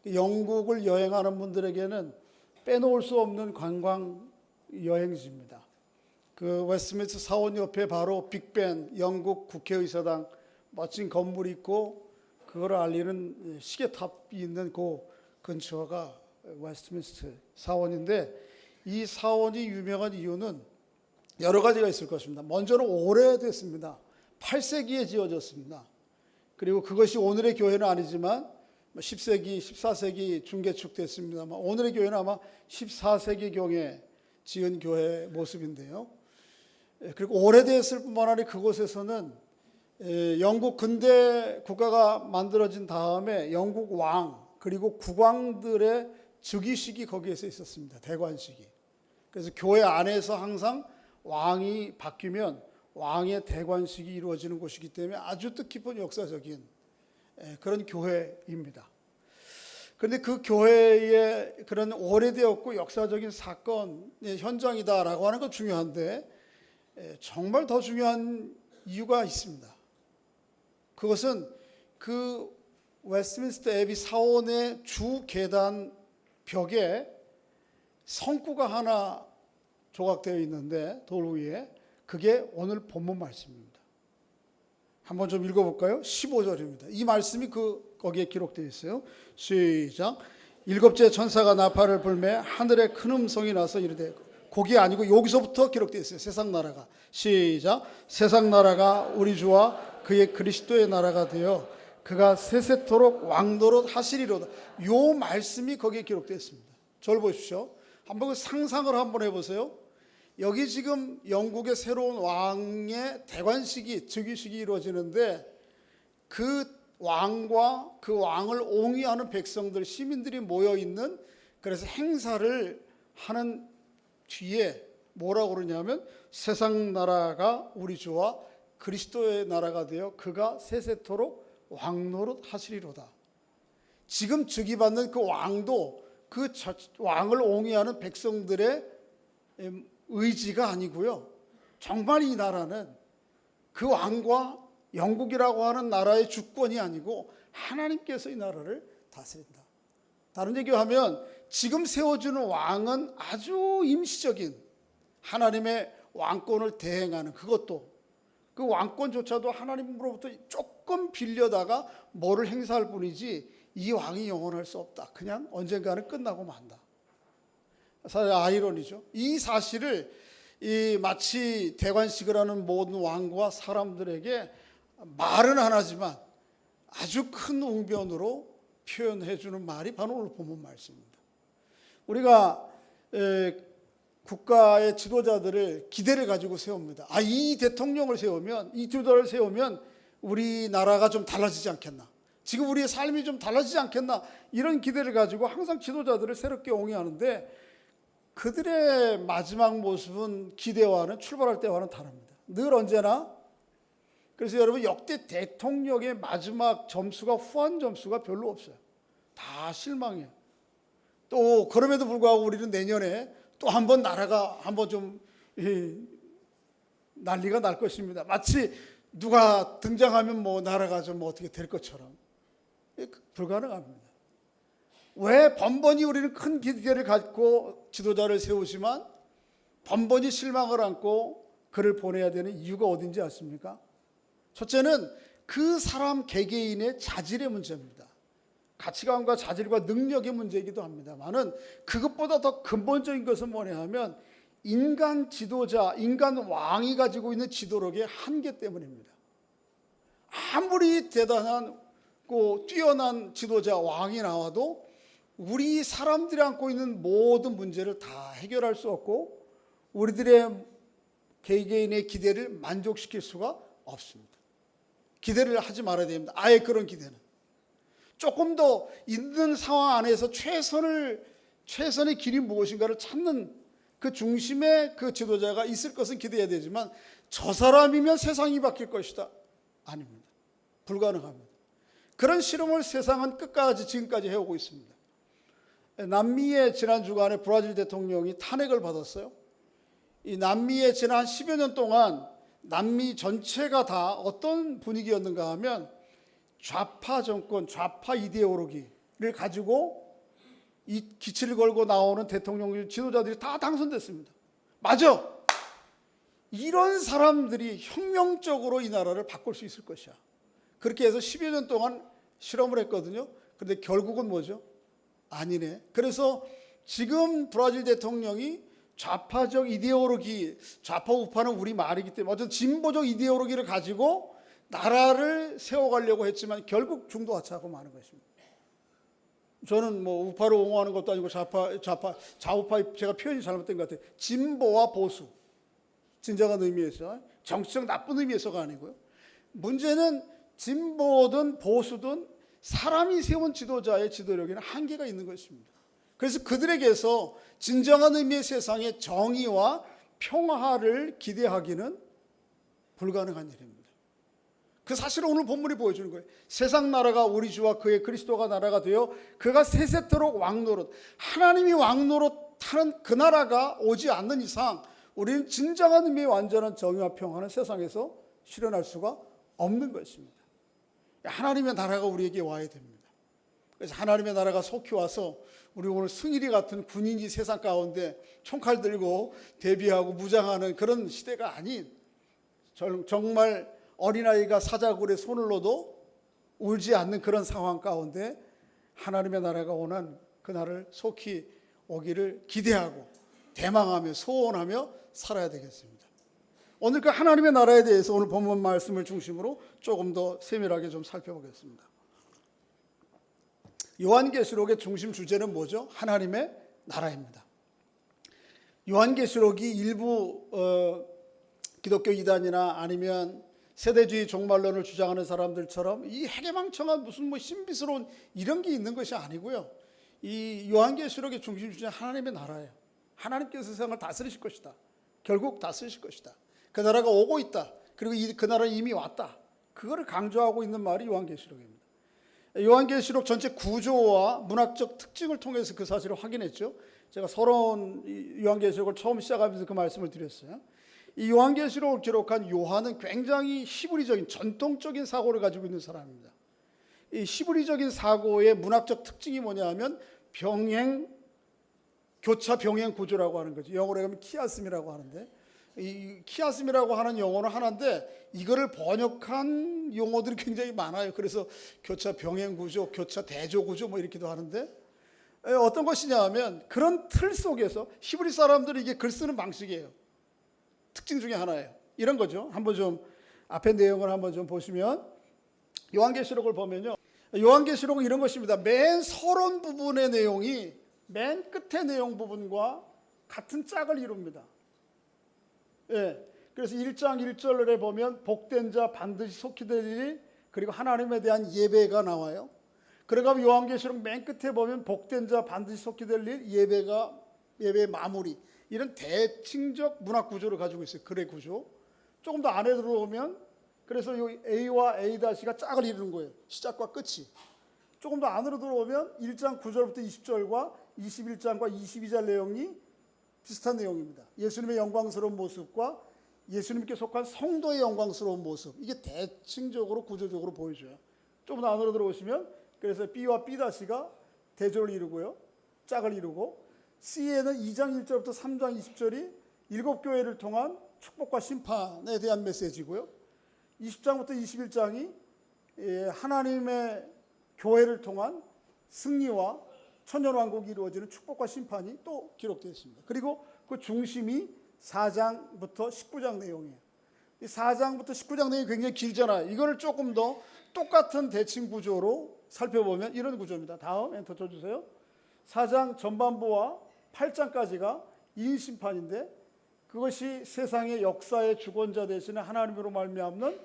영국을 여행하는 분들에게는 빼놓을 수 없는 관광 여행지입니다. 그 웨스트민스터 사원 옆에 바로 빅벤, 영국 국회의사당 멋진 건물이 있고 그걸 알리는 시계탑이 있는 그 근처가 웨스트민스터 사원인데, 이 사원이 유명한 이유는 여러 가지가 있을 것입니다. 먼저는 오래됐습니다. 8세기에 지어졌습니다. 그리고 그것이 오늘의 교회는 아니지만 10세기, 14세기 중개축됐습니다만 오늘의 교회는 아마 14세기경에 지은 교회 모습인데요. 그리고 오래됐을 뿐만 아니라 그곳에서는 영국 근대 국가가 만들어진 다음에 영국 왕 그리고 국왕들의 즉위식이 거기에서 있었습니다. 대관식이. 그래서 교회 안에서 항상 왕이 바뀌면 왕의 대관식이 이루어지는 곳이기 때문에 아주 뜻깊은 역사적인 그런 교회입니다. 그런데 그 교회의 그런 오래되었고 역사적인 사건의 현장이다라고 하는 건 중요한데, 정말 더 중요한 이유가 있습니다. 그것은 그 웨스트민스터 애비 사원의 주 계단 벽에 성구가 하나 조각되어 있는데, 돌 위에, 그게 오늘 본문 말씀입니다. 한번 좀 읽어볼까요? 15절입니다. 이 말씀이 거기에 기록되어 있어요. 시작. 일곱째 천사가 나팔을 불매 하늘에 큰 음성이 나서 이르되, 그게 아니고 여기서부터 기록되어 있어요. 세상 나라가. 시작. 세상 나라가 우리 주와 그의 그리스도의 나라가 되어 그가 세세토록 왕노릇 하시리로다. 요 말씀이 거기에 기록되어 있습니다. 저를 보십시오. 한번 상상을 한번 해보세요. 여기 지금 영국의 새로운 왕의 대관식이, 즉위식이 이루어지는데, 그 왕과 그 왕을 옹이하는 백성들, 시민들이 모여있는, 그래서 행사를 하는 뒤에 뭐라고 그러냐면, 세상 나라가 우리 주와 그리스도의 나라가 되어 그가 세세토록 왕노릇 하시리로다. 지금 즉위받는 그 왕도 그 왕을 옹이하는 백성들의 의지가 아니고요, 정말 이 나라는 그 왕과 영국이라고 하는 나라의 주권이 아니고 하나님께서 이 나라를 다스린다. 다른 얘기하면 지금 세워주는 왕은 아주 임시적인 하나님의 왕권을 대행하는, 그것도 그 왕권조차도 하나님으로부터 조금 빌려다가 뭐를 행사할 뿐이지 이 왕이 영원할 수 없다. 그냥 언젠가는 끝나고 만다. 사실 아이러니죠. 이 사실을 마치 대관식을 하는 모든 왕과 사람들에게 말은 안 하지만 아주 큰 웅변으로 표현해 주는 말이 바로 오늘 본문 말씀입니다. 우리가 국가의 지도자들을 기대를 가지고 세웁니다. 이 대통령을 세우면, 이 지도자를 세우면 우리나라가 좀 달라지지 않겠나, 지금 우리의 삶이 좀 달라지지 않겠나, 이런 기대를 가지고 항상 지도자들을 새롭게 옹이하는데, 그들의 마지막 모습은 기대와는, 출발할 때와는 다릅니다. 늘 언제나. 그래서 여러분, 역대 대통령의 마지막 점수가, 후한 점수가 별로 없어요. 다 실망해요. 또 그럼에도 불구하고 우리는 내년에 또 한 번 나라가 한번 좀 난리가 날 것입니다. 마치 누가 등장하면 뭐 나라가 좀 어떻게 될 것처럼. 불가능합니다. 왜 번번이 우리는 큰 기대를 갖고 지도자를 세우지만 번번이 실망을 안고 그를 보내야 되는 이유가 어딘지 아십니까? 첫째는 그 사람 개개인의 자질의 문제입니다. 가치관과 자질과 능력의 문제이기도 합니다만은, 그것보다 더 근본적인 것은 뭐냐 하면 인간 지도자, 인간 왕이 가지고 있는 지도력의 한계 때문입니다. 아무리 대단하고 뛰어난 지도자, 왕이 나와도 우리 사람들이 안고 있는 모든 문제를 다 해결할 수 없고 우리들의 개개인의 기대를 만족시킬 수가 없습니다. 기대를 하지 말아야 됩니다. 아예 그런 기대는. 조금 더 있는 상황 안에서 최선의 길이 무엇인가를 찾는 그 중심에 그 지도자가 있을 것은 기대해야 되지만, 저 사람이면 세상이 바뀔 것이다. 아닙니다. 불가능합니다. 그런 실험을 세상은 끝까지 지금까지 해오고 있습니다. 남미의 지난 주간에 브라질 대통령이 탄핵을 받았어요. 이 남미의 지난 10여 년 동안 남미 전체가 다 어떤 분위기였는가 하면 좌파 정권, 좌파 이데올로기, 가지고 이 기치를 걸고 나오는 대통령 지도자들이 다 당선됐습니다. 맞아. 이런 사람들이 혁명적으로 이 나라를 바꿀 수 있을 것이야. 그렇게 해서 10여 년 동안 실험을 했거든요. 그런데 결국은 뭐죠? 아니네. 그래서 지금 브라질 대통령이 좌파적 이데올로기, 좌파 우파는 우리 말이기 때문에 어떤 진보적 이데올로기를 가지고 나라를 세워가려고 했지만 결국 중도하차하고 마는 것입니다. 저는 뭐 우파를 옹호하는 것도 아니고 좌우파 제가 표현이 잘못된 것 같아요. 진보와 보수, 진정한 의미에서 정치적 나쁜 의미에서가 아니고요. 문제는 진보든 보수든 사람이 세운 지도자의 지도력에는 한계가 있는 것입니다. 그래서 그들에게서 진정한 의미의 세상의 정의와 평화를 기대하기는 불가능한 일입니다. 그 사실을 오늘 본문이 보여주는 거예요. 세상 나라가 우리 주와 그의 그리스도가 나라가 되어 그가 세세토록 왕노릇, 하나님이 왕노릇하는 그 나라가 오지 않는 이상 우리는 진정한 의미의 완전한 정의와 평화는 세상에서 실현할 수가 없는 것입니다. 하나님의 나라가 우리에게 와야 됩니다. 그래서 하나님의 나라가 속히 와서 우리 오늘 승일이 같은 군인이 세상 가운데 총칼 들고 대비하고 무장하는 그런 시대가 아닌 정말 어린아이가 사자굴에 손을 넣어도 울지 않는 그런 상황 가운데 하나님의 나라가 오는 그날을 속히 오기를 기대하고 대망하며 소원하며 살아야 되겠습니다. 오늘 그 하나님의 나라에 대해서 오늘 본문 말씀을 중심으로 조금 더 세밀하게 좀 살펴보겠습니다. 요한계시록의 중심 주제는 뭐죠? 하나님의 나라입니다. 요한계시록이 일부 기독교 이단이나 아니면 세대주의 종말론을 주장하는 사람들처럼 이 해괴망청한 무슨 뭐 신비스러운 이런 게 있는 것이 아니고요. 이 요한계시록의 중심 주제는 하나님의 나라예요. 하나님께서 세상을 다스리실 것이다. 결국 다스리실 것이다. 그 나라가 오고 있다. 그리고 그 나라는 이미 왔다. 그거를 강조하고 있는 말이 요한계시록입니다. 요한계시록 전체 구조와 문학적 특징을 통해서 그 사실을 확인했죠. 제가 서론 요한계시록을 처음 시작하면서 그 말씀을 드렸어요. 이 요한계시록을 기록한 요한은 굉장히 히브리적인 전통적인 사고를 가지고 있는 사람입니다. 이 히브리적인 사고의 문학적 특징이 뭐냐 하면 교차 병행 구조라고 하는 거죠. 영어로 하면 키아스미라고 하는데 이 키아스미라고 하는 용어는 하나인데 이거를 번역한 용어들이 굉장히 많아요. 그래서 교차 병행 구조, 교차 대조 구조 뭐 이렇게도 하는데 어떤 것이냐 하면 그런 틀 속에서 히브리 사람들이 이게 글 쓰는 방식이에요. 특징 중에 하나예요. 이런 거죠. 한번 좀 앞에 내용을 한번 좀 보시면 요한계시록을 보면요. 요한계시록은 이런 것입니다. 맨 서론 부분의 내용이 맨 끝의 내용 부분과 같은 짝을 이룹니다. 예. 그래서 1장 1절에 보면 복된 자 반드시 속히 될 일이 그리고 하나님에 대한 예배가 나와요. 그러고 요한계시록 맨 끝에 보면 복된 자 반드시 속히 될 일 예배의 마무리 이런 대칭적 문학 구조를 가지고 있어요. 글의 구조. 조금 더 안에 들어오면 그래서 이 A와 A-가 짝을 이루는 거예요. 시작과 끝이. 조금 더 안으로 들어오면 1장 9절부터 20절과 21장과 22절 내용이 비슷한 내용입니다. 예수님의 영광스러운 모습과 예수님께 속한 성도의 영광스러운 모습. 이게 대칭적으로 구조적으로 보여줘요. 조금 더 안으로 들어오시면 그래서 B와 B-가 대조를 이루고요. 짝을 이루고 C에는 2장 1절부터 3장 20절이 7교회를 통한 축복과 심판에 대한 메시지고요. 20장부터 21장이 하나님의 교회를 통한 승리와 천년왕국이 이루어지는 축복과 심판이 또 기록되어 있습니다. 그리고 그 중심이 4장부터 19장 내용이에요. 이 4장부터 19장 내용이 굉장히 길잖아요. 이거를 조금 더 똑같은 대칭 구조로 살펴보면 이런 구조입니다. 다음 엔터 쳐주세요. 4장 전반부와 8장까지가 이인심판인데 그것이 세상의 역사의 주권자 되시는 하나님으로 말미암는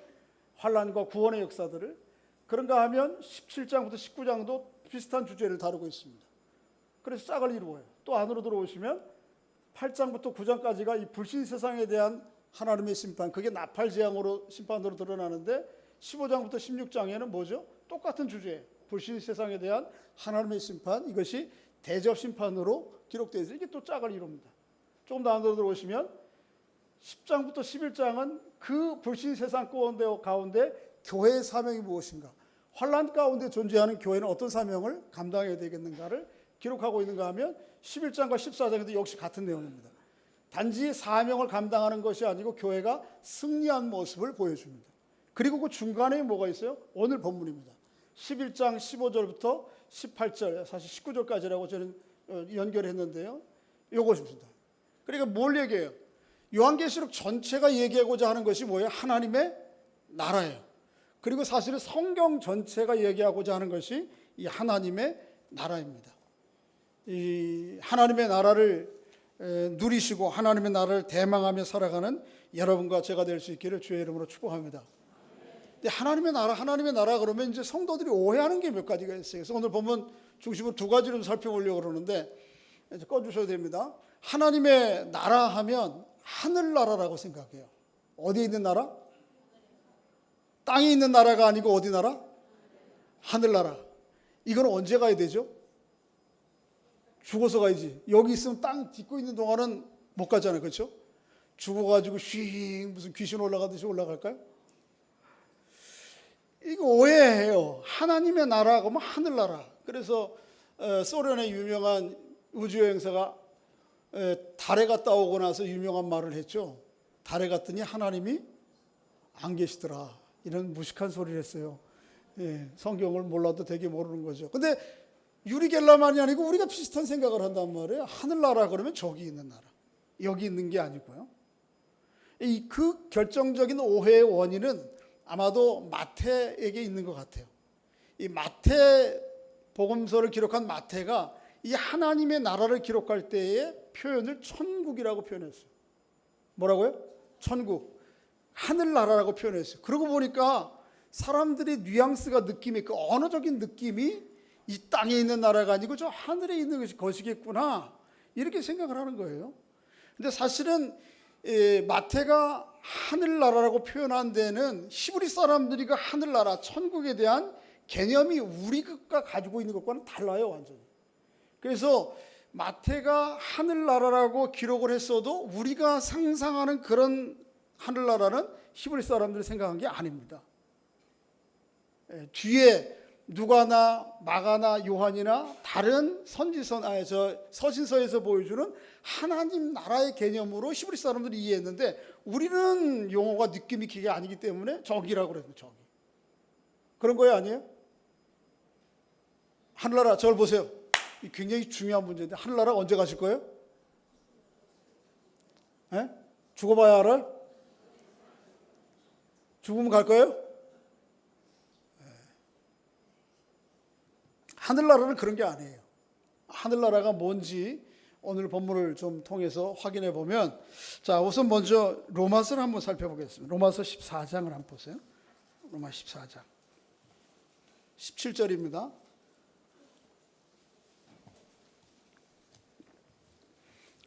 환난과 구원의 역사들을 그런가 하면 17장부터 19장도 비슷한 주제를 다루고 있습니다. 그래서 짝을 이루어요. 또 안으로 들어오시면 8장부터 9장까지가 이 불신 세상에 대한 하나님의 심판, 그게 나팔 재앙으로 심판으로 드러나는데 15장부터 16장에는 뭐죠? 똑같은 주제예요. 불신 세상에 대한 하나님의 심판, 이것이 대접 심판으로 기록되어 있어요. 이게 또 짝을 이룹니다. 조금 더 안으로 들어오시면 10장부터 11장은 그 불신 세상 가운데 교회의 사명이 무엇인가? 환난 가운데 존재하는 교회는 어떤 사명을 감당해야 되겠는가를 기록하고 있는가 하면 11장과 14장에도 역시 같은 내용입니다. 단지 사명을 감당하는 것이 아니고 교회가 승리한 모습을 보여줍니다. 그리고 그 중간에 뭐가 있어요? 오늘 본문입니다. 11장 15절부터 18절, 사실 19절까지라고 저는 연결했는데요. 이것입니다. 그러니까 뭘 얘기해요? 요한계시록 전체가 얘기하고자 하는 것이 뭐예요? 하나님의 나라예요. 그리고 사실은 성경 전체가 얘기하고자 하는 것이 이 하나님의 나라입니다. 이 하나님의 나라를 누리시고 하나님의 나라를 대망하며 살아가는 여러분과 제가 될 수 있기를 주의 이름으로 축복합니다. 근데 하나님의 나라 그러면 이제 성도들이 오해하는 게 몇 가지가 있어요. 그래서 오늘 보면 중심으로 두 가지를 살펴보려고 그러는데 이제 꺼주셔야 됩니다. 하나님의 나라 하면 하늘나라라고 생각해요. 어디에 있는 나라? 땅에 있는 나라가 아니고 어디 나라? 하늘나라. 이건 언제 가야 되죠? 죽어서 가야지. 여기 있으면 땅 딛고 있는 동안은 못 가잖아요. 그렇죠? 죽어가지고 쉬 무슨 귀신 올라가듯이 올라갈까요? 이거 오해해요. 하나님의 나라 그러면 하늘나라. 그래서 소련의 유명한 우주여행사가 달에 갔다 오고 나서 유명한 말을 했죠. 달에 갔더니 하나님이 안 계시더라. 이런 무식한 소리를 했어요. 예, 성경을 몰라도 되게 모르는 거죠. 근데 유리겔라만이 아니고 우리가 비슷한 생각을 한단 말이에요. 하늘나라 그러면 저기 있는 나라. 여기 있는 게 아니고요. 그 결정적인 오해의 원인은 아마도 마태에게 있는 것 같아요. 이 마태 복음서를 기록한 마태가 이 하나님의 나라를 기록할 때의 표현을 천국이라고 표현했어요. 뭐라고요? 천국. 하늘나라라고 표현했어요. 그러고 보니까 사람들의 뉘앙스가 느낌이 그 언어적인 느낌이 이 땅에 있는 나라가 아니고 저 하늘에 있는 것이겠구나 이렇게 생각을 하는 거예요. 근데 사실은 마태가 하늘나라라고 표현한 데는 히브리 사람들이 그 하늘나라 천국에 대한 개념이 우리가 가지고 있는 것과는 달라요. 완전히. 그래서 마태가 하늘나라라고 기록을 했어도 우리가 상상하는 그런 하늘나라는 히브리 사람들이 생각한 게 아닙니다. 뒤에 누가나 마가나 요한이나 다른 서신서에서 보여주는 하나님 나라의 개념으로 히브리 사람들이 이해했는데 우리는 용어가 느낌이 그게 아니기 때문에 저기라고 그랬어요. 저기. 그런 거예요, 아니에요? 하늘나라 저를 보세요. 굉장히 중요한 문제인데 하늘나라 언제 가실 거예요? 에? 죽어봐야 알아요? 죽으면 갈 거예요? 하늘나라는 그런 게 아니에요. 하늘나라가 뭔지 오늘 본문을 좀 통해서 확인해 보면, 자, 우선 먼저 로마서를 한번 살펴보겠습니다. 로마서 14장을 한번 보세요. 로마 14장 17절입니다.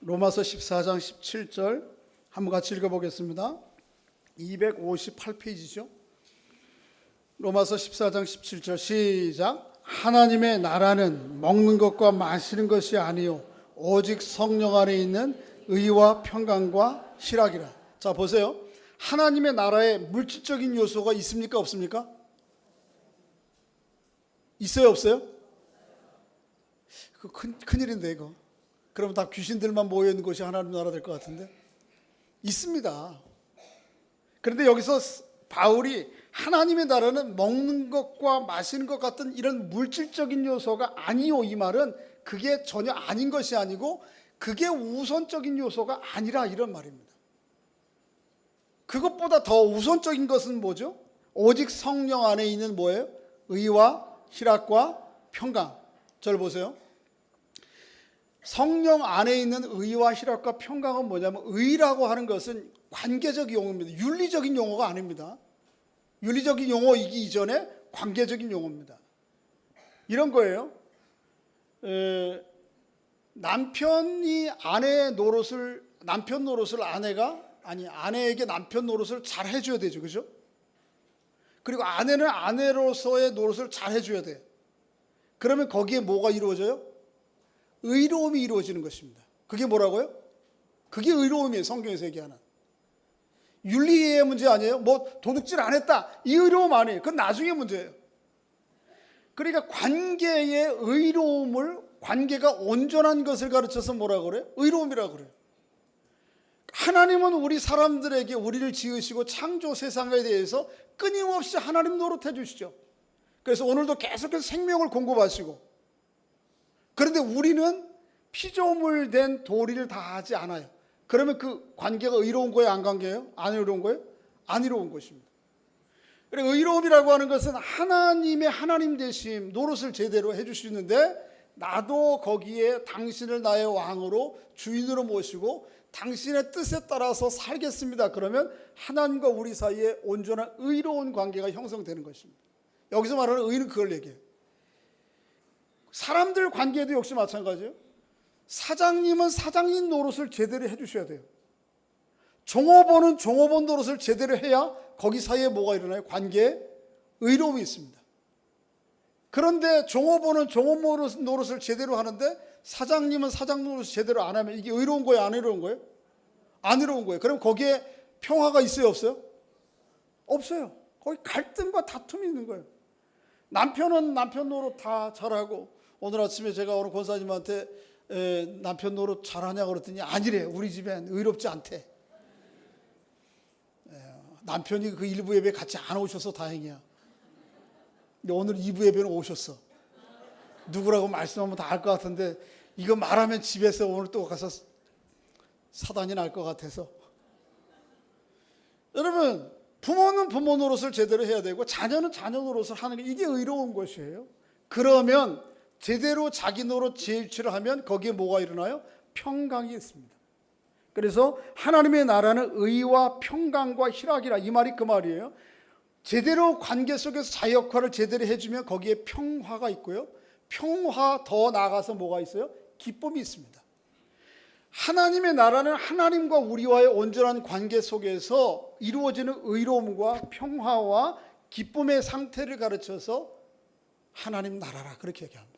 로마서 14장 17절 한번 같이 읽어보겠습니다. 258페이지죠. 로마서 14장 17절 시작. 하나님의 나라는 먹는 것과 마시는 것이 아니요 오직 성령 안에 있는 의와 평강과 희락이라. 자, 보세요. 하나님의 나라에 물질적인 요소가 있습니까? 없습니까? 있어요? 없어요? 큰일인데 이거. 그럼 다 귀신들만 모여있는 곳이 하나님 나라 될 것 같은데. 있습니다. 그런데 여기서 바울이 하나님의 나라는 먹는 것과 마시는 것 같은 이런 물질적인 요소가 아니요, 이 말은 그게 전혀 아닌 것이 아니고 그게 우선적인 요소가 아니라 이런 말입니다. 그것보다 더 우선적인 것은 뭐죠? 오직 성령 안에 있는 뭐예요? 의와 희락과 평강. 저를 보세요. 성령 안에 있는 의와 희락과 평강은 뭐냐면, 의라고 하는 것은 관계적 용어입니다. 윤리적인 용어가 아닙니다. 윤리적인 용어이기 이전에 관계적인 용어입니다. 이런 거예요. 남편이 남편 노릇을 아내에게 남편 노릇을 잘 해줘야 되죠. 그죠? 그리고 아내는 아내로서의 노릇을 잘 해줘야 돼요. 그러면 거기에 뭐가 이루어져요? 의로움이 이루어지는 것입니다. 그게 뭐라고요? 그게 의로움이에요. 성경에서 얘기하는. 윤리의 문제 아니에요? 뭐 도둑질 안 했다. 이 의로움 아니에요. 그건 나중에 문제예요. 그러니까 관계의 의로움을, 관계가 온전한 것을 가르쳐서 뭐라 그래요? 의로움이라고 그래요. 하나님은 우리 사람들에게 우리를 지으시고 창조 세상에 대해서 끊임없이 하나님 노릇해 주시죠. 그래서 오늘도 계속해서 생명을 공급하시고, 그런데 우리는 피조물 된 도리를 다 하지 않아요. 그러면 그 관계가 의로운 거예요? 안 관계예요? 안 의로운 거예요? 안 의로운 것입니다. 그리고 의로움이라고 하는 것은 하나님의 하나님 되심 노릇을 제대로 해 주시는데, 나도 거기에 당신을 나의 왕으로 주인으로 모시고 당신의 뜻에 따라서 살겠습니다. 그러면 하나님과 우리 사이에 온전한 의로운 관계가 형성되는 것입니다. 여기서 말하는 의는 그걸 얘기해요. 사람들 관계도 역시 마찬가지예요. 사장님은 사장님 노릇을 제대로 해주셔야 돼요. 종업원은 종업원 노릇을 제대로 해야 거기 사이에 뭐가 일어나요? 관계에 의로움이 있습니다. 그런데 종업원은 종업원 노릇을 제대로 하는데 사장님은 사장 노릇을 제대로 안 하면 이게 의로운 거예요? 안 의로운 거예요? 안 의로운 거예요. 그럼 거기에 평화가 있어요? 없어요? 없어요. 거기 갈등과 다툼이 있는 거예요. 남편은 남편 노릇 다 잘하고, 오늘 아침에 제가 오늘 권사님한테 남편 노릇 잘하냐고 그랬더니 아니래. 우리 집엔 의롭지 않대. 남편이 그 일부 예배 같이 안 오셔서 다행이야. 근데 오늘 2부 예배는 오셨어. 누구라고 말씀하면 다 알 것 같은데 이거 말하면 집에서 오늘 또 가서 사단이 날 것 같아서. 여러분, 부모는 부모 노릇을 제대로 해야 되고 자녀는 자녀 노릇을 하는 게 이게 의로운 것이에요. 그러면 제대로 자기 노릇 제일치를 하면 거기에 뭐가 일어나요? 평강이 있습니다. 그래서 하나님의 나라는 의와 평강과 희락이라, 이 말이 그 말이에요. 제대로 관계 속에서 자기 역할을 제대로 해주면 거기에 평화가 있고요. 평화 더 나아가서 뭐가 있어요? 기쁨이 있습니다. 하나님의 나라는 하나님과 우리와의 온전한 관계 속에서 이루어지는 의로움과 평화와 기쁨의 상태를 가르쳐서 하나님 나라라 그렇게 얘기합니다.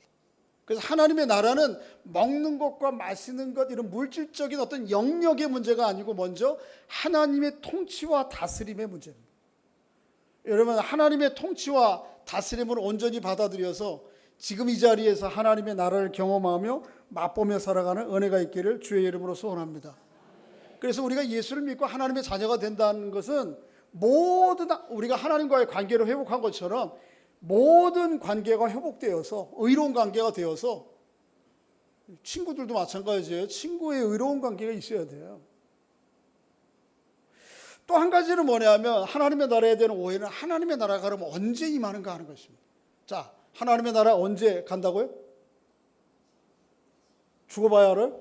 그래서 하나님의 나라는 먹는 것과 마시는 것, 이런 물질적인 어떤 영역의 문제가 아니고 먼저 하나님의 통치와 다스림의 문제입니다. 여러분, 하나님의 통치와 다스림을 온전히 받아들여서 지금 이 자리에서 하나님의 나라를 경험하며 맛보며 살아가는 은혜가 있기를 주의 이름으로 소원합니다. 그래서 우리가 예수를 믿고 하나님의 자녀가 된다는 것은 모든 우리가 하나님과의 관계를 회복한 것처럼 모든 관계가 회복되어서 의로운 관계가 되어서, 친구들도 마찬가지예요. 친구의 의로운 관계가 있어야 돼요. 또 한 가지는 뭐냐면 하나님의 나라에 대한 오해는 하나님의 나라가 그러면 언제 임하는가 하는 것입니다. 자, 하나님의 나라 언제 간다고요? 죽어봐야 알아요?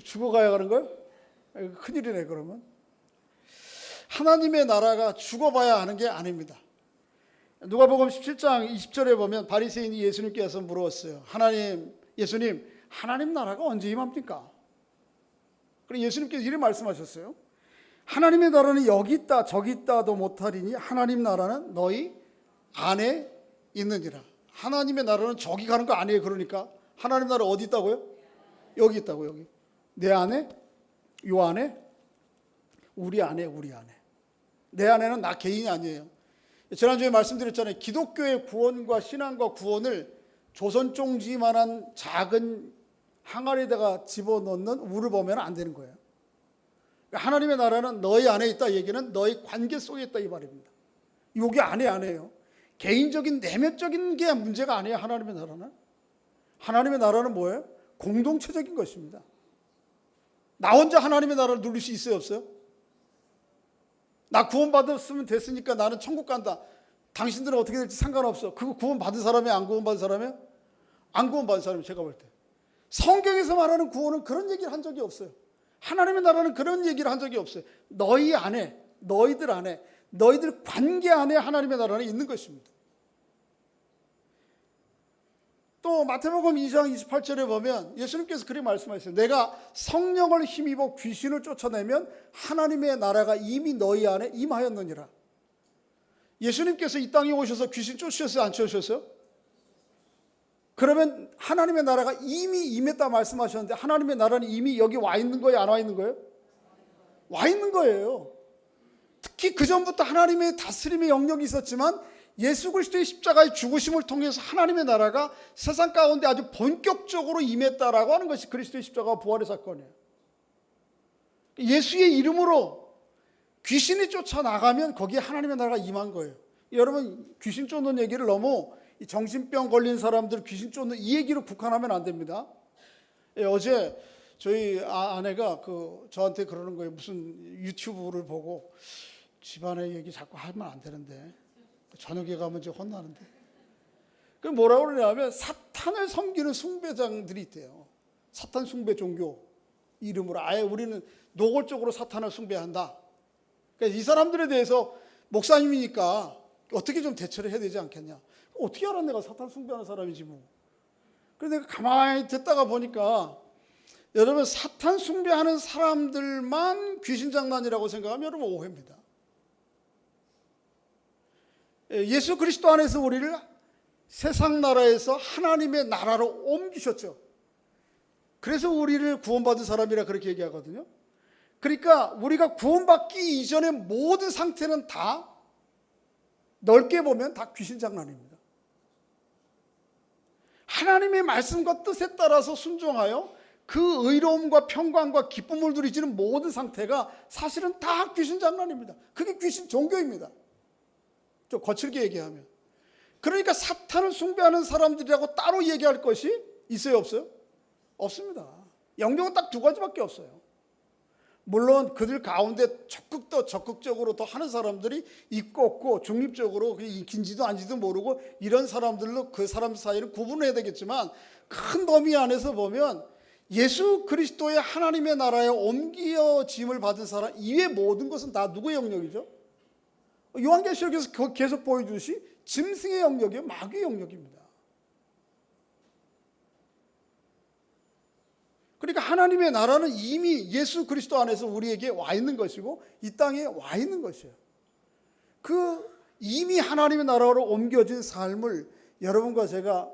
죽어가야 가는 거예요? 큰일이네. 그러면 하나님의 나라가 죽어봐야 하는 게 아닙니다. 누가복음 17장 20절에 보면 바리새인이 예수님께서 물었어요. 예수님, 하나님 나라가 언제 임합니까? 그래서 예수님께서 이렇게 말씀하셨어요. 하나님의 나라는 여기 있다 저기 있다도 못하리니 하나님 나라는 너희 안에 있느니라. 하나님의 나라는 저기 가는 거 아니에요. 그러니까 하나님 나라 어디 있다고요? 여기 있다고. 여기 내 안에, 요 안에, 우리 안에, 우리 안에. 내 안에는 나 개인이 아니에요. 지난주에 말씀드렸잖아요. 기독교의 구원과 신앙과 구원을 조선종지만한 작은 항아리에다가 집어넣는 우를 보면 안 되는 거예요. 하나님의 나라는 너희 안에 있다 얘기는 너희 관계 속에 있다 이 말입니다. 여기 안에요. 개인적인 내면적인 게 문제가 아니에요. 하나님의 나라는. 하나님의 나라는 뭐예요? 공동체적인 것입니다. 나 혼자 하나님의 나라를 누릴 수 있어요? 없어요? 나 구원받았으면 됐으니까 나는 천국 간다. 당신들은 어떻게 될지 상관없어. 그거 구원받은 사람이야? 안 구원받은 사람이야? 안 구원받은 사람이 제가 볼 때. 성경에서 말하는 구원은 그런 얘기를 한 적이 없어요. 하나님의 나라는 그런 얘기를 한 적이 없어요. 너희 안에, 너희들 안에, 너희들 관계 안에 하나님의 나라는 있는 것입니다. 또 마태복음 2장 28절에 보면 예수님께서 그렇게 말씀하셨어요. 내가 성령을 힘입어 귀신을 쫓아내면 하나님의 나라가 이미 너희 안에 임하였느니라. 예수님께서 이 땅에 오셔서 귀신 쫓으셨어요? 안 쫓으셨어요? 그러면 하나님의 나라가 이미 임했다 말씀하셨는데 하나님의 나라는 이미 여기 와 있는 거예요? 안 와 있는 거예요? 와 있는 거예요. 특히 그 전부터 하나님의 다스림의 영역이 있었지만 예수 그리스도의 십자가의 죽으심을 통해서 하나님의 나라가 세상 가운데 아주 본격적으로 임했다라고 하는 것이 그리스도의 십자가와 부활의 사건이에요. 예수의 이름으로 귀신이 쫓아나가면 거기에 하나님의 나라가 임한 거예요. 여러분, 귀신 쫓는 얘기를 너무 정신병 걸린 사람들 귀신 쫓는 이 얘기로 국한하면 안 됩니다. 어제 저희 아내가 저한테 그러는 거예요. 무슨 유튜브를 보고 집안의 얘기 자꾸 하면 안 되는데 저녁에 가면 이제 혼나는데. 그 뭐라고 그러냐면 사탄을 섬기는 숭배장들이 있대요. 사탄 숭배 종교 이름으로 아예 우리는 노골적으로 사탄을 숭배한다. 그러니까 이 사람들에 대해서 목사님이니까 어떻게 좀 대처를 해야 되지 않겠냐. 어떻게 알아 내가 사탄 숭배하는 사람이지 뭐. 그래서 내가 가만히 듣다가 보니까 여러분 사탄 숭배하는 사람들만 귀신 장난이라고 생각하면 여러분 오해입니다. 예수 그리스도 안에서 우리를 세상 나라에서 하나님의 나라로 옮기셨죠. 그래서 우리를 구원받은 사람이라 그렇게 얘기하거든요. 그러니까 우리가 구원받기 이전의 모든 상태는 다 넓게 보면 다 귀신 장난입니다. 하나님의 말씀과 뜻에 따라서 순종하여 그 의로움과 평강과 기쁨을 누리지는 모든 상태가 사실은 다 귀신 장난입니다. 그게 귀신 종교입니다. 좀 거칠게 얘기하면. 그러니까 사탄을 숭배하는 사람들이라고 따로 얘기할 것이 있어요, 없어요? 없습니다. 영역은 딱 두 가지밖에 없어요. 물론 그들 가운데 적극적으로 더 하는 사람들이 있고 없고 중립적으로 긴지도 아닌지도 모르고 이런 사람들로 그 사람 사이를 구분해야 되겠지만 큰 범위 안에서 보면 예수 그리스도의 하나님의 나라에 옮겨짐을 받은 사람 이외의 모든 것은 다 누구의 영역이죠? 요한계시록에서 계속 보여주듯이 짐승의 영역이요, 마귀의 영역입니다. 그러니까 하나님의 나라는 이미 예수 그리스도 안에서 우리에게 와 있는 것이고 이 땅에 와 있는 것이에요. 그 이미 하나님의 나라로 옮겨진 삶을 여러분과 제가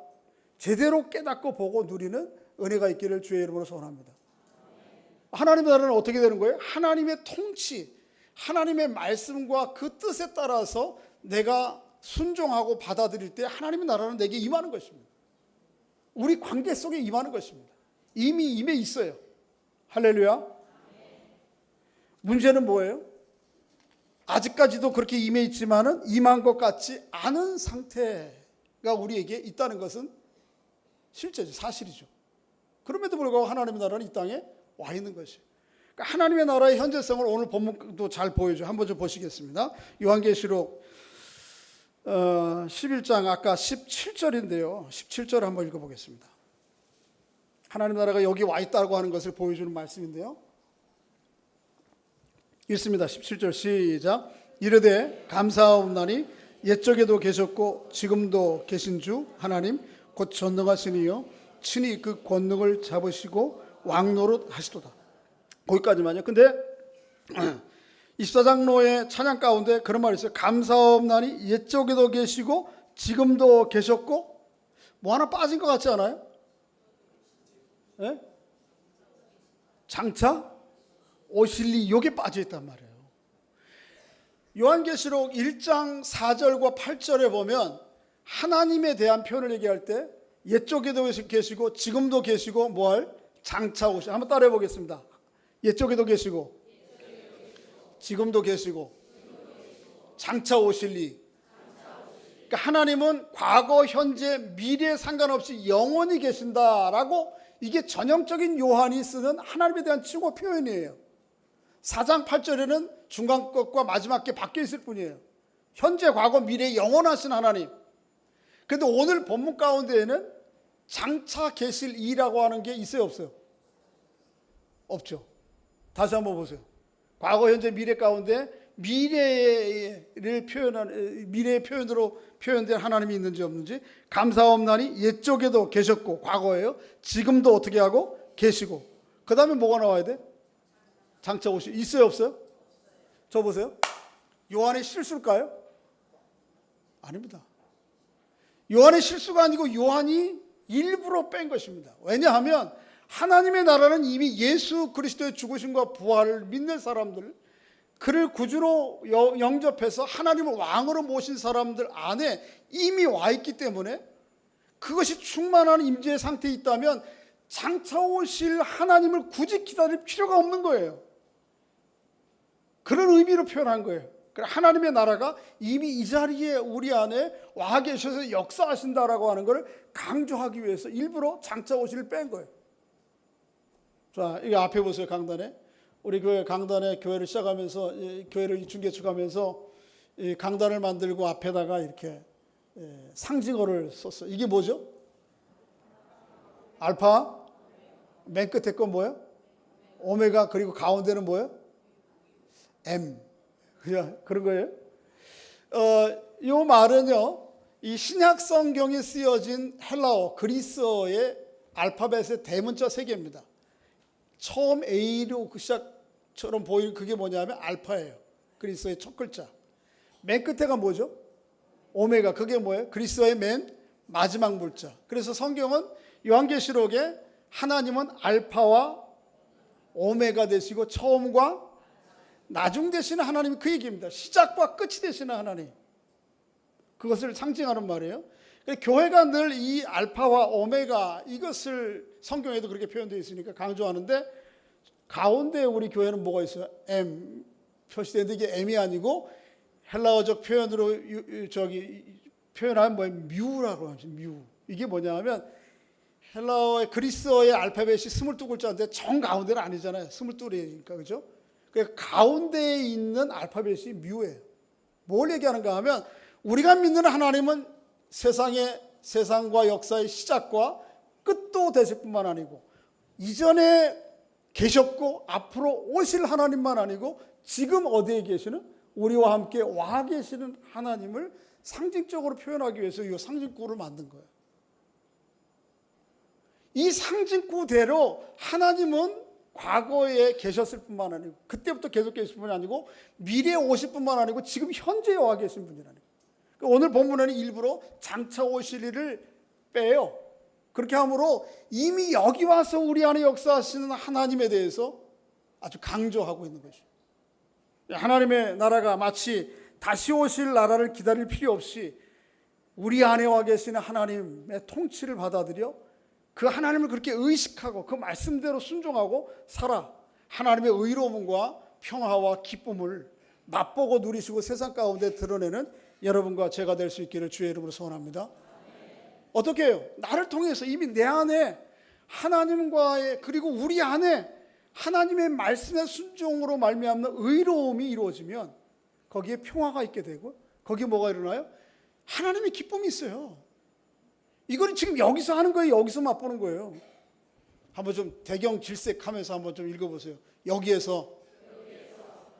제대로 깨닫고 보고 누리는 은혜가 있기를 주의 이름으로 소원합니다. 하나님의 나라는 어떻게 되는 거예요? 하나님의 통치, 하나님의 말씀과 그 뜻에 따라서 내가 순종하고 받아들일 때 하나님의 나라는 내게 임하는 것입니다. 우리 관계 속에 임하는 것입니다. 이미 임해 있어요. 할렐루야. 문제는 뭐예요? 아직까지도 그렇게 임해 있지만은 임한 것 같지 않은 상태가 우리에게 있다는 것은 실제죠. 사실이죠. 그럼에도 불구하고 하나님의 나라는 이 땅에 와 있는 것이에요. 그러니까 하나님의 나라의 현재성을 오늘 본문도 잘 보여줘요. 한번 좀 보시겠습니다. 요한계시록 11장 아까 17절인데요. 17절 한번 읽어보겠습니다. 하나님 나라가 여기 와 있다고 하는 것을 보여주는 말씀인데요. 읽습니다. 17절 시작. 이르되 감사하옵나니 옛적에도 계셨고 지금도 계신 주 하나님 곧 전능하시니요 친히 그 권능을 잡으시고 왕노릇 하시도다. 거기까지만요. 근데 24장로의 찬양 가운데 그런 말이 있어요. 감사하옵나니 옛적에도 계시고 지금도 계셨고 뭐 하나 빠진 것 같지 않아요? 네? 장차 오실리 여기에 빠져있단 말이에요. 요한계시록 1장 4절과 8절에 보면 하나님에 대한 표현을 얘기할 때 옛적에도 계시고 지금도 계시고 뭐할? 장차 오실. 한번 따라해 보겠습니다. 옛적에도 계시고 지금도 계시고 장차 오실리. 그러니까 하나님은 과거, 현재, 미래에 상관없이 영원히 계신다라고 이게 전형적인 요한이 쓰는 하나님에 대한 칭호 표현이에요. 4장 8절에는 중간 것과 마지막 게 바뀌어 있을 뿐이에요. 현재, 과거, 미래 영원하신 하나님. 그런데 오늘 본문 가운데에는 장차 계실 이라고 하는 게 있어요, 없어요? 없죠. 다시 한번 보세요. 과거, 현재, 미래 가운데 미래를 표현한 미래의 표현으로 표현된 하나님이 있는지 없는지 감사옵나니 옛적에도 계셨고 과거예요. 지금도 어떻게 하고 계시고 그 다음에 뭐가 나와야 돼? 장차 오시. 있어요, 없어요? 저 보세요. 요한의 실수일까요? 아닙니다. 요한의 실수가 아니고 요한이 일부러 뺀 것입니다. 왜냐하면 하나님의 나라는 이미 예수 그리스도의 죽으심과 부활을 믿는 사람들, 그를 구주로 영접해서 하나님을 왕으로 모신 사람들 안에 이미 와 있기 때문에 그것이 충만한 임재의 상태에 있다면 장차 오실 하나님을 굳이 기다릴 필요가 없는 거예요. 그런 의미로 표현한 거예요. 하나님의 나라가 이미 이 자리에 우리 안에 와 계셔서 역사하신다라고 하는 것을 강조하기 위해서 일부러 장차 오실을 뺀 거예요. 자, 이 앞에 보세요. 강단에. 우리 교회 강단에 교회를 시작하면서 교회를 중개축하면서 이 강단을 만들고 앞에다가 이렇게 상징어를 썼어요. 이게 뭐죠? 알파, 맨 끝에 건 뭐예요? 오메가, 그리고 가운데는 뭐예요? M. 그냥 그런 거예요. 이 말은요, 이 신약 성경에 쓰여진 헬라어, 그리스어의 알파벳의 대문자 세 개입니다. 처음 A로 시작처럼 보이는 그게 뭐냐면 알파예요. 그리스어의 첫 글자. 맨 끝에가 뭐죠? 오메가. 그게 뭐예요? 그리스어의 맨 마지막 물자. 그래서 성경은 요한계시록에 하나님은 알파와 오메가 되시고 처음과 나중 되시는 하나님이 그 얘기입니다. 시작과 끝이 되시는 하나님. 그것을 상징하는 말이에요. 교회가 늘 이 알파와 오메가 이것을 성경에도 그렇게 표현되어 있으니까 강조하는데 가운데 우리 교회는 뭐가 있어요? M 표시되는데 이게 M이 아니고 헬라어적 표현으로 표현하면 뭐예요? 뮤라고 하죠. 뮤. 이게 뭐냐면 헬라어의 그리스어의 알파벳이 22글자인데 정 가운데는 아니잖아요. 22개니까 그죠? 그 가운데에 있는 알파벳이 뮤예요. 뭘 얘기하는가 하면 우리가 믿는 하나님은 세상과 역사의 시작과 끝도 되실 뿐만 아니고 이전에 계셨고 앞으로 오실 하나님만 아니고 지금 어디에 계시는 우리와 함께 와 계시는 하나님을 상징적으로 표현하기 위해서 이 상징구를 만든 거예요. 이 상징구대로 하나님은 과거에 계셨을 뿐만 아니고 그때부터 계속 계실 뿐만 아니고 미래에 오실 뿐만 아니고 지금 현재에 와 계신 분이라는 거예요. 오늘 본문에는 일부러 장차 오실 일을 빼요. 그렇게 함으로 이미 여기 와서 우리 안에 역사하시는 하나님에 대해서 아주 강조하고 있는 것이죠. 하나님의 나라가 마치 다시 오실 나라를 기다릴 필요 없이 우리 안에 와 계시는 하나님의 통치를 받아들여 그 하나님을 그렇게 의식하고 그 말씀대로 순종하고 살아 하나님의 의로움과 평화와 기쁨을 맛보고 누리시고 세상 가운데 드러내는 여러분과 제가 될 수 있기를 주의 이름으로 소원합니다. 어떻게 해요? 나를 통해서 이미 내 안에 하나님과의 그리고 우리 안에 하나님의 말씀의 순종으로 말미암는 의로움이 이루어지면 거기에 평화가 있게 되고 거기에 뭐가 일어나요? 하나님의 기쁨이 있어요. 이걸 지금 여기서 하는 거예요. 여기서 맛보는 거예요. 한번 좀 대경 질색하면서 한번 좀 읽어보세요. 여기에서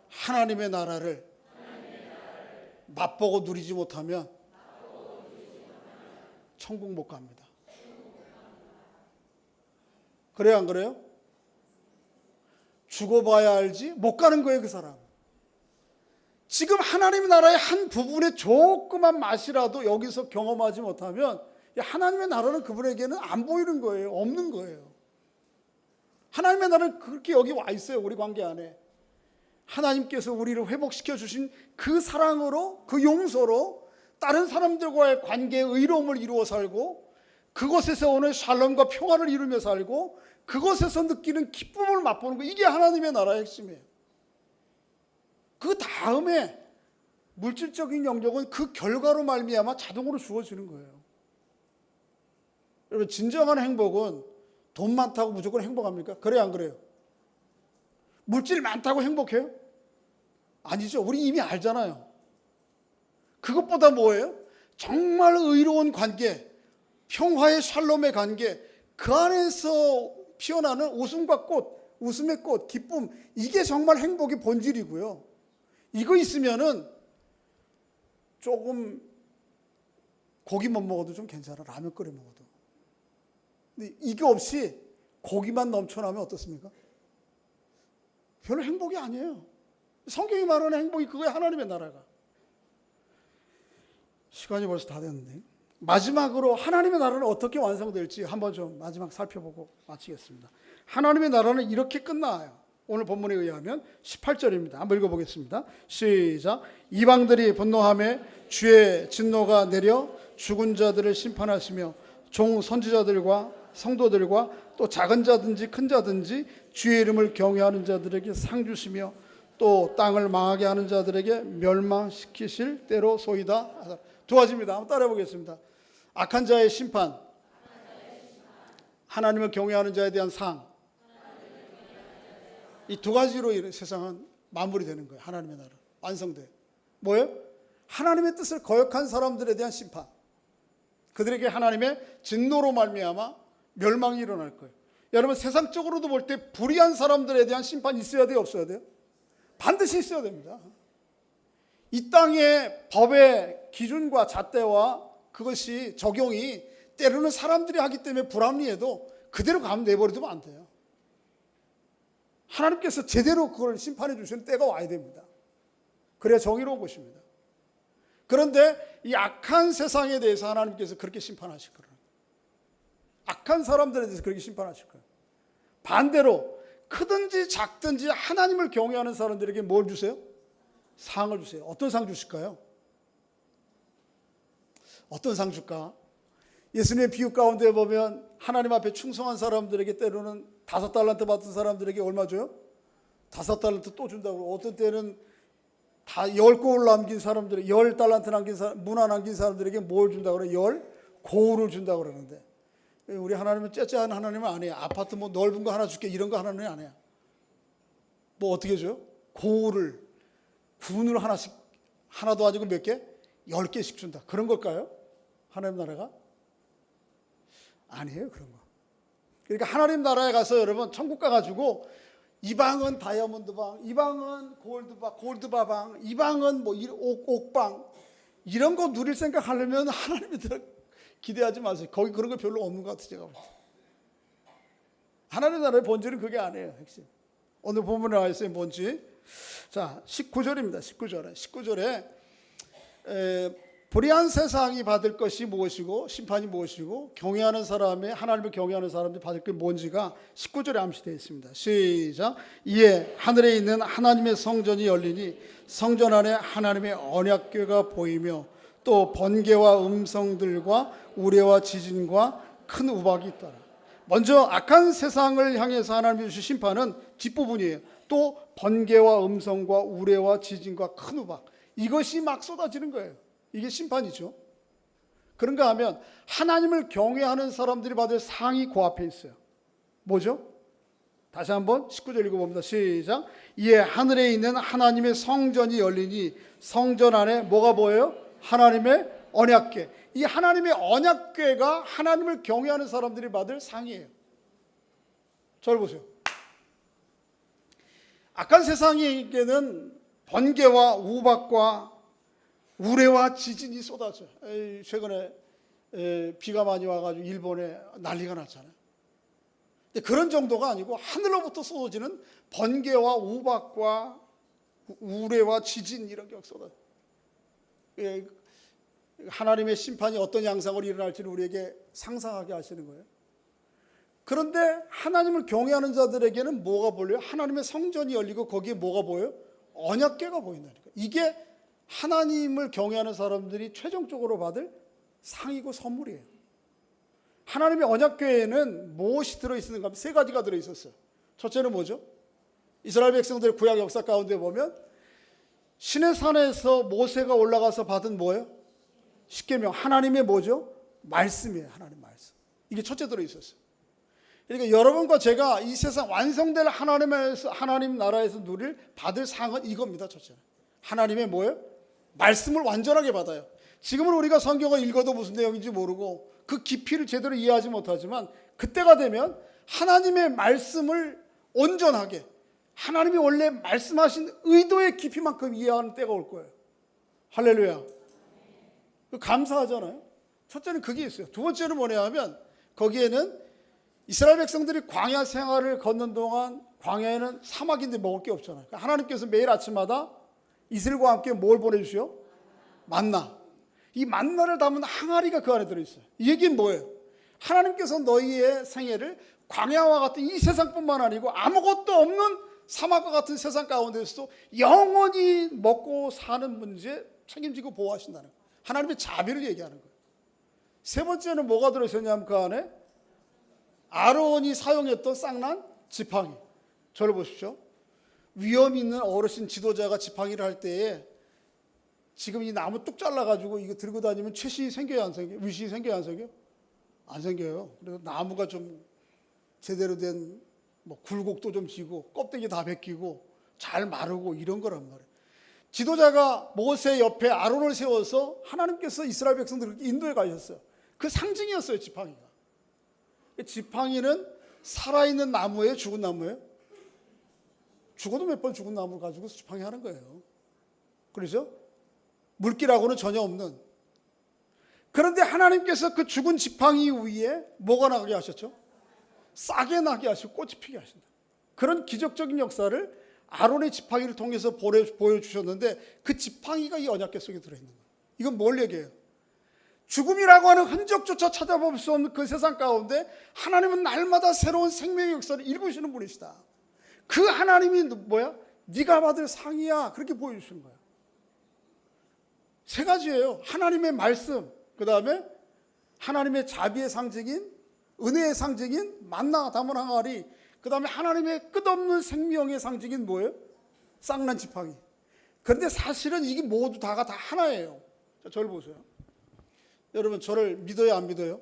하나님의 나라를 맛보고 누리지 못하면 천국 못 갑니다. 그래요, 안 그래요? 죽어봐야 알지 못 가는 거예요, 그 사람. 지금 하나님의 나라의 한 부분의 조그만 맛이라도 여기서 경험하지 못하면 하나님의 나라는 그분에게는 안 보이는 거예요. 없는 거예요. 하나님의 나라는 그렇게 여기 와 있어요. 우리 관계 안에. 하나님께서 우리를 회복시켜 주신 그 사랑으로 그 용서로 다른 사람들과의 관계의 의로움을 이루어 살고 그곳에서 오는 샬롬과 평화를 이루며 살고 그곳에서 느끼는 기쁨을 맛보는 거 이게 하나님의 나라의 핵심이에요. 그 다음에 물질적인 영역은 그 결과로 말미암아 자동으로 주어지는 거예요. 여러분 진정한 행복은 돈 많다고 무조건 행복합니까? 그래요 안 그래요? 물질 많다고 행복해요? 아니죠. 우리 이미 알잖아요. 그것보다 뭐예요? 정말 의로운 관계, 평화의 샬롬의 관계, 그 안에서 피어나는 웃음과 꽃, 웃음의 꽃, 기쁨, 이게 정말 행복의 본질이고요. 이거 있으면은 조금 고기 못 먹어도 좀 괜찮아. 라면 끓여 먹어도. 근데 이게 없이 고기만 넘쳐나면 어떻습니까? 별로 행복이 아니에요. 성경이 말하는 행복이 그거야. 하나님의 나라가. 시간이 벌써 다 됐는데 마지막으로 하나님의 나라는 어떻게 완성될지 한번 좀 마지막 살펴보고 마치겠습니다. 하나님의 나라는 이렇게 끝나요. 오늘 본문에 의하면 18절입니다. 한번 읽어보겠습니다. 시작. 이방들이 분노하며 주의 진노가 내려 죽은 자들을 심판하시며 종 선지자들과 성도들과 또 작은 자든지 큰 자든지 주의 이름을 경외하는 자들에게 상 주시며 또 땅을 망하게 하는 자들에게 멸망시키실 때로 소이다. 두 가지입니다. 한번 따라해 보겠습니다. 악한 자의 심판, 하나님을 경외하는 자에 대한 상. 이 두 가지로 세상은 마무리되는 거예요. 하나님의 나라 완성돼요. 뭐예요? 하나님의 뜻을 거역한 사람들에 대한 심판. 그들에게 하나님의 진노로 말미암아 멸망이 일어날 거예요. 여러분, 세상적으로도 볼 때 불의한 사람들에 대한 심판이 있어야 돼요, 없어야 돼요? 반드시 있어야 됩니다. 이 땅의 법의 기준과 잣대와 그것이 적용이 때로는 사람들이 하기 때문에 불합리해도 그대로 가면 내버려두면 안 돼요. 하나님께서 제대로 그걸 심판해 주시는 때가 와야 됩니다. 그래야 정의로운 것입니다. 그런데 이 악한 세상에 대해서 하나님께서 그렇게 심판하실 거예요. 악한 사람들에 대해서 그렇게 심판하실 거예요. 반대로 크든지 작든지 하나님을 경외하는 사람들에게 뭘 주세요? 상을 주세요. 어떤 상 주실까요? 어떤 상 줄까? 예수님의 비유 가운데 보면 하나님 앞에 충성한 사람들에게 때로는 5달란트 받은 사람들에게 얼마 줘요? 5달란트 또 준다고. 어떤 때는 다 10고울 남긴 사람들, 10달란트 남긴 사람, 문화 남긴 사람들에게 뭘 준다고 그래요? 10고울을 준다고 그러는데, 우리 하나님은 째째한 하나님은 아니에요. 아파트 뭐 넓은 거 하나 줄게 이런 거 하나님은 아니에요. 뭐 어떻게 줘요? 고울을, 군을 하나씩, 하나도 아니고 몇 개? 10개씩 준다. 그런 걸까요? 하나님 나라가? 아니에요, 그런 거. 그러니까 하나님 나라에 가서 여러분 천국 가가지고 이 방은 다이아몬드 방, 이 방은 골드바 방, 이 방은 뭐 옥방, 이런 거 누릴 생각 하려면 하나님이 기대하지 마세요. 거기 그런 거 별로 없는 것 같아요, 제가 볼 때. 하나님 나라의 본질은 그게 아니에요, 핵심. 오늘 본문에 나와 있어요, 뭔지. 자, 19절입니다. 19절에 불의한 세상이 받을 것이 무엇이고 심판이 무엇이고 경외하는 사람의 하나님을 경외하는 사람들이 받을 게 뭔지가 19절에 암시되어 있습니다. 시작. 이에 하늘에 있는 하나님의 성전이 열리니 성전 안에 하나님의 언약궤가 보이며 또 번개와 음성들과 우레와 지진과 큰 우박이 있더라. 먼저 악한 세상을 향해서 하나님이 주신 심판은 뒷부분이에요. 또 번개와 음성과 우레와 지진과 큰 우박, 이것이 막 쏟아지는 거예요. 이게 심판이죠. 그런가 하면 하나님을 경외하는 사람들이 받을 상이 그 앞에 있어요. 뭐죠? 다시 한번 19절 읽어봅니다. 시작. 이에 하늘에 있는 하나님의 성전이 열리니 성전 안에 뭐가 보여요? 하나님의 언약궤. 이 하나님의 언약궤가 하나님을 경외하는 사람들이 받을 상이에요. 저를 보세요. 악한 세상에게는 번개와 우박과 우레와 지진이 쏟아져요. 최근에 비가 많이 와가지고 일본에 난리가 났잖아요. 근데 그런 정도가 아니고 하늘로부터 쏟아지는 번개와 우박과 우레와 지진, 이런 게 쏟아져요. 하나님의 심판이 어떤 양상으로 일어날지를 우리에게 상상하게 하시는 거예요. 그런데 하나님을 경외하는 자들에게는 뭐가 보여요? 하나님의 성전이 열리고 거기에 뭐가 보여요? 언약궤가 보인다니까. 이게 하나님을 경외하는 사람들이 최종적으로 받을 상이고 선물이에요. 하나님의 언약궤에는 무엇이 들어있는가 하면 세 가지가 들어있었어요. 첫째는 뭐죠? 이스라엘 백성들의 구약 역사 가운데 보면 시내 산에서 모세가 올라가서 받은 뭐예요? 십계명, 하나님의 뭐죠? 말씀이에요. 하나님 말씀. 이게 첫째 들어있었어요. 그러니까 여러분과 제가 이 세상 완성될 하나님 나라에서 받을 상은 이겁니다. 첫째는 하나님의 뭐예요? 말씀을 완전하게 받아요. 지금은 우리가 성경을 읽어도 무슨 내용인지 모르고 그 깊이를 제대로 이해하지 못하지만 그때가 되면 하나님의 말씀을 온전하게, 하나님이 원래 말씀하신 의도의 깊이만큼 이해하는 때가 올 거예요. 할렐루야. 감사하잖아요. 첫째는 그게 있어요. 두 번째는 뭐냐 하면 거기에는 이스라엘 백성들이 광야 생활을 걷는 동안 광야에는 사막인데 먹을 게 없잖아요. 하나님께서 매일 아침마다 이슬과 함께 뭘 보내주시오? 만나. 이 만나를 담은 항아리가 그 안에 들어있어요. 이 얘기는 뭐예요? 하나님께서 너희의 생애를 광야와 같은 이 세상뿐만 아니고 아무것도 없는 사막과 같은 세상 가운데서도 영원히 먹고 사는 문제 책임지고 보호하신다는 거예요. 하나님의 자비를 얘기하는 거예요. 세 번째는 뭐가 들어있었냐면 그 안에 아론이 사용했던 쌍난 지팡이. 저를 보십시오. 위험 있는 어르신 지도자가 지팡이를 할 때에 지금 이 나무 뚝 잘라가지고 이거 들고 다니면 최신이 생겨요, 안 생겨요? 위신이 생겨요, 안 생겨요? 안 생겨요. 그래서 나무가 좀 제대로 된 뭐 굴곡도 좀 지고 껍데기 다 벗기고 잘 마르고 이런 거란 말이에요. 지도자가 모세 옆에 아론을 세워서 하나님께서 이스라엘 백성들을 인도해 가셨어요. 그 상징이었어요, 지팡이가. 지팡이는 살아있는 나무예요, 죽은 나무예요? 죽어도 몇 번 죽은 나무를 가지고 지팡이 하는 거예요. 그렇죠? 물기라고는 전혀 없는. 그런데 하나님께서 그 죽은 지팡이 위에 뭐가 나게 하셨죠? 싹이 나게 하시고 꽃이 피게 하신다. 그런 기적적인 역사를 아론의 지팡이를 통해서 보여주셨는데 그 지팡이가 이 언약궤 속에 들어있는 거예요. 이건 뭘 얘기해요? 죽음이라고 하는 흔적조차 찾아볼 수 없는 그 세상 가운데 하나님은 날마다 새로운 생명의 역사를 일구시는 분이시다. 그 하나님이 뭐야? 네가 받을 상이야. 그렇게 보여주신 거예요. 세 가지예요. 하나님의 말씀, 그 다음에 하나님의 자비의 상징인 은혜의 상징인 만나 담은 항아리, 그 다음에 하나님의 끝없는 생명의 상징인 뭐예요? 쌍난 지팡이. 그런데 사실은 이게 모두 다가 다 하나예요. 자, 저를 보세요. 여러분, 저를 믿어요, 안 믿어요?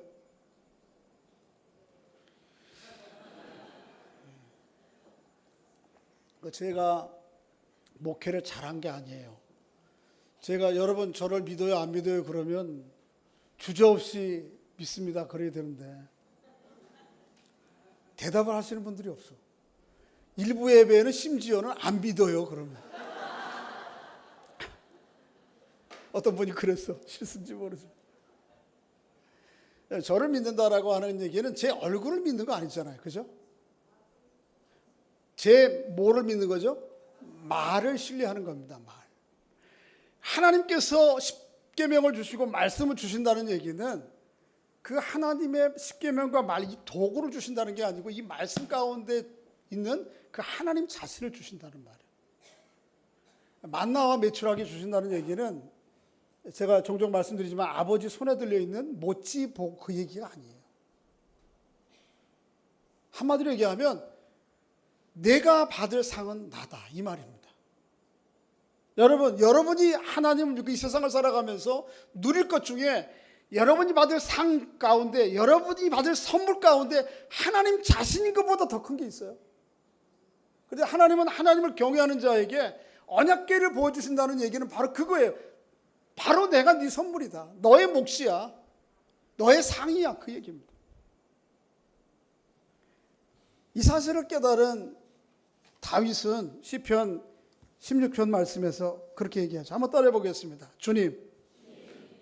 제가 목회를 잘한 게 아니에요. 제가 여러분 저를 믿어요, 안 믿어요? 그러면 주저없이 믿습니다. 그래야 되는데 대답을 하시는 분들이 없어. 일부 예배에는 심지어는 안 믿어요. 그러면 어떤 분이 그랬어. 실수인지 모르죠. 저를 믿는다라고 하는 얘기는 제 얼굴을 믿는 거 아니잖아요. 그죠? 제 뭐를 믿는 거죠? 말을 신뢰하는 겁니다. 말. 하나님께서 십계명을 주시고 말씀을 주신다는 얘기는 그 하나님의 십계명과 말, 이 도구를 주신다는 게 아니고 이 말씀 가운데 있는 그 하나님 자신을 주신다는 말이에요. 만나와 메추라기 주신다는 얘기는 제가 종종 말씀드리지만 아버지 손에 들려있는 모찌 복 그 얘기가 아니에요. 한마디로 얘기하면 내가 받을 상은 나다, 이 말입니다. 여러분이 하나님을 믿고 이 세상을 살아가면서 누릴 것 중에 여러분이 받을 상 가운데, 여러분이 받을 선물 가운데 하나님 자신인 것보다 더 큰 게 있어요. 그런데 하나님은 하나님을 경외하는 자에게 언약궤를 보여주신다는 얘기는 바로 그거예요. 바로 내가 네 선물이다. 너의 몫이야. 너의 상이야. 그 얘기입니다. 이 사실을 깨달은 다윗은 시편 16편 말씀에서 그렇게 얘기하죠. 한번 따라해 보겠습니다. 주님,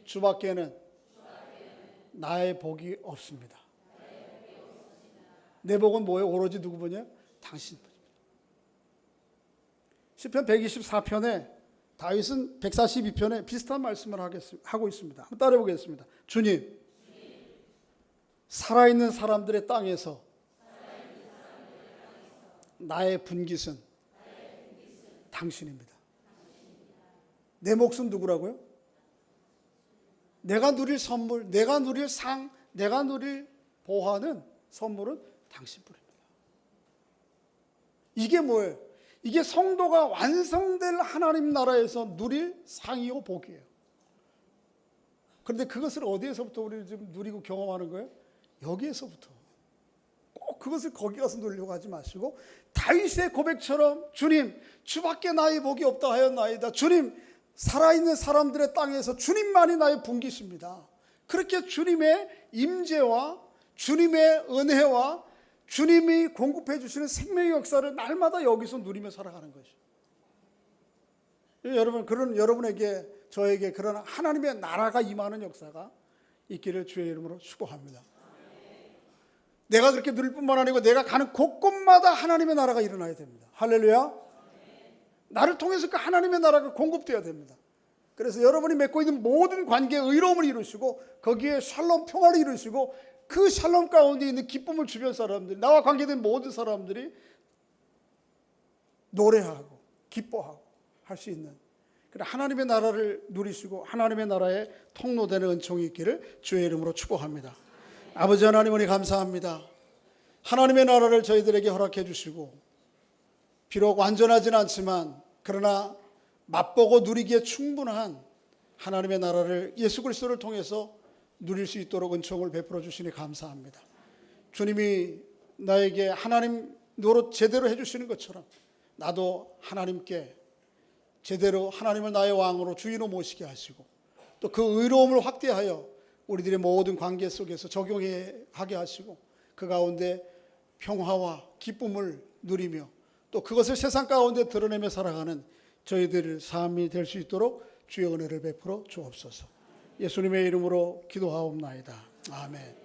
주밖에는 나의 복이 없습니다. 내 복은 뭐예요? 오로지 누구 분이에요? 당신 분입니다. 시편 124편에 다윗은 142편에 비슷한 말씀을 하고 있습니다. 한번 따라해 보겠습니다. 주님, 살아있는 사람들의 땅에서 나의 분깃은 당신입니다. 내 몫은 누구라고요? 내가 누릴 선물, 내가 누릴 상, 내가 누릴 보화는 선물은 당신뿐입니다. 이게 뭐예요? 이게 성도가 완성될 하나님 나라에서 누릴 상이요 복이에요. 그런데 그것을 어디에서부터 우리 지금 누리고 경험하는 거예요? 여기에서부터. 꼭 그것을 거기 가서 누리려고 하지 마시고 다윗의 고백처럼 주님, 주밖에 나의 복이 없다 하였나이다. 주님, 살아있는 사람들의 땅에서 주님만이 나의 분깃입니다. 그렇게 주님의 임재와 주님의 은혜와 주님이 공급해 주시는 생명의 역사를 날마다 여기서 누리며 살아가는 것이죠. 여러분, 여러분에게 저에게 그런 하나님의 나라가 임하는 역사가 있기를 주의 이름으로 축복합니다. 내가 그렇게 누릴 뿐만 아니고 내가 가는 곳곳마다 하나님의 나라가 일어나야 됩니다. 할렐루야. 나를 통해서 그 하나님의 나라가 공급되어야 됩니다. 그래서 여러분이 맺고 있는 모든 관계에 의로움을 이루시고 거기에 샬롬 평화를 이루시고 그 샬롬 가운데 있는 기쁨을 주변 사람들, 나와 관계된 모든 사람들이 노래하고 기뻐하고 할 수 있는 그런 하나님의 나라를 누리시고 하나님의 나라의 통로되는 은총이 있기를 주의 이름으로 축복합니다. 아버지 하나님, 우리 감사합니다. 하나님의 나라를 저희들에게 허락해 주시고 비록 완전하진 않지만 그러나 맛보고 누리기에 충분한 하나님의 나라를 예수 그리스도를 통해서 누릴 수 있도록 은총을 베풀어 주시니 감사합니다. 주님이 나에게 하나님 노릇 제대로 해주시는 것처럼 나도 하나님께 제대로 하나님을 나의 왕으로 주인으로 모시게 하시고 또 그 의로움을 확대하여 우리들의 모든 관계 속에서 적용하게 하시고 그 가운데 평화와 기쁨을 누리며 또 그것을 세상 가운데 드러내며 살아가는 저희들 삶이 될 수 있도록 주의 은혜를 베풀어 주옵소서. 예수님의 이름으로 기도하옵나이다. 아멘.